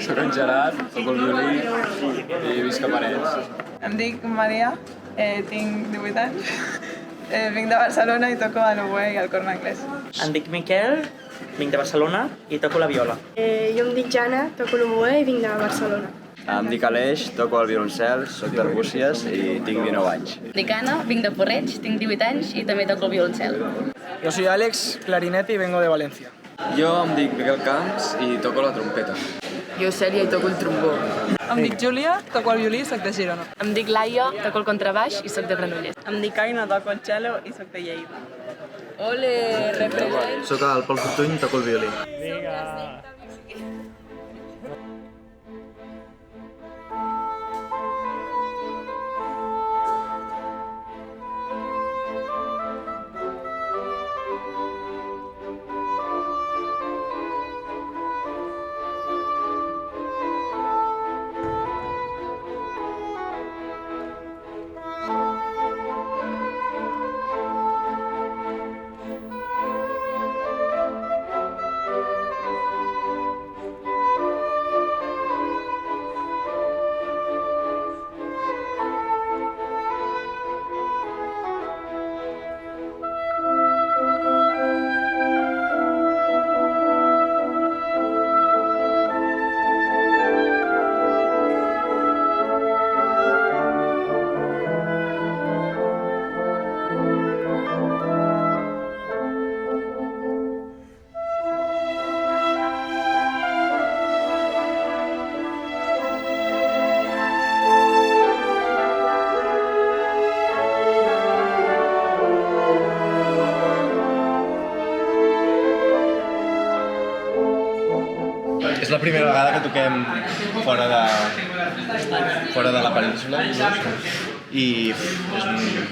Soc en Gerard, toco el violí i visc a Parets. Em dic Maria, tinc 18 anys, vinc de Barcelona i toco a l'oboè i al corn anglès. Em dic Miquel, vinc de Barcelona i toco la viola. Jo em dic Jana, toco l'oboè i vinc de Barcelona. Em dic Aleix, toco el violoncel, soc d'Arbúcies i tinc 19 anys. Em dic Anna, vinc de Porreig, tinc 18 anys i també toco el violoncel. Yo soy Alex, clarinete y vengo de Valencia. Jo em dic Miquel Camps i toco la trompeta. Jo Cèlia i toco el trombó. Em dic Júlia, toco el violí i soc de Girona. Em dic Laia, toco el contrabaix i soc de Granollers. Em dic Aina, toco el cello i soc de Lleida. Ole, represent! Soc el Pol Fortuny, toco el violí. És la primera vegada que toquem fora de la península i és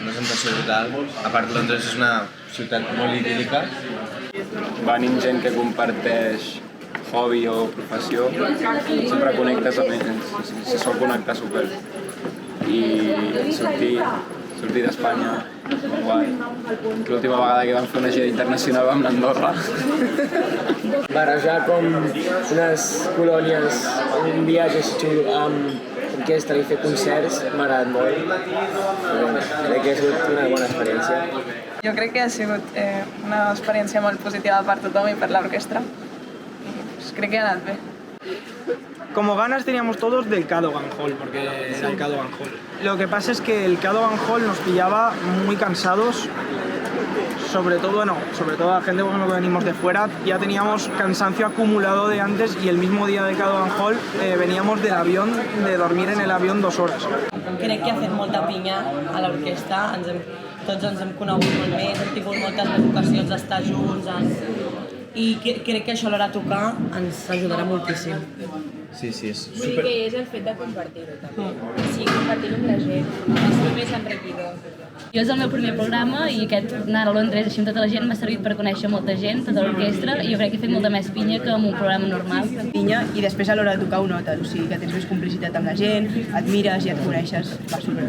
una sensació brutal. A part, Londres és una ciutat molt idíl·lica. Venint gent que comparteix hobby o professió, sempre connectes amb ells, se sol connectar super. I sortir d'Espanya, molt guai. L'última vegada que vam fer una gira internacional vam anar a Andorra. Barrejar com unes colònies, un viatge xulo amb orquestra i fer concerts m'ha agradat molt. Crec que ha sigut una bona experiència. Jo crec que ha sigut una experiència molt positiva per tothom i per l'orquestra. Crec que ha anat bé. Como ganas teníamos todos del Cadogan Hall, porque era el Cadogan Hall. Lo que pasa es que el Cadogan Hall nos pillaba muy cansados, sobre todo la gente cuando venimos de fuera, ya teníamos cansancio acumulado de antes y el mismo día de Cadogan Hall veníamos del avión, de dormir en el avión 2 horas. Crec que ha fet molta pinya a l'orquestra, tots ens hem conegut molt més, hem tingut moltes més ocasions d'estar junts i crec que això a l'hora de tocar ens ajudarà moltíssim. Sí, és Vull dir que és el fet de compartir-ho també. Sí, compartir-ho amb la gent, és molt més enriquidor. Jo és el meu primer programa i aquest anar a Londres així amb tota la gent m'ha servit per conèixer molta gent, tota l'orquestra, i jo crec que he fet molta més pinya que amb un programa normal. Pinya i després a l'hora de tocar ho notes, o sigui que tens més complicitat amb la gent, et mires i et coneixes, va super.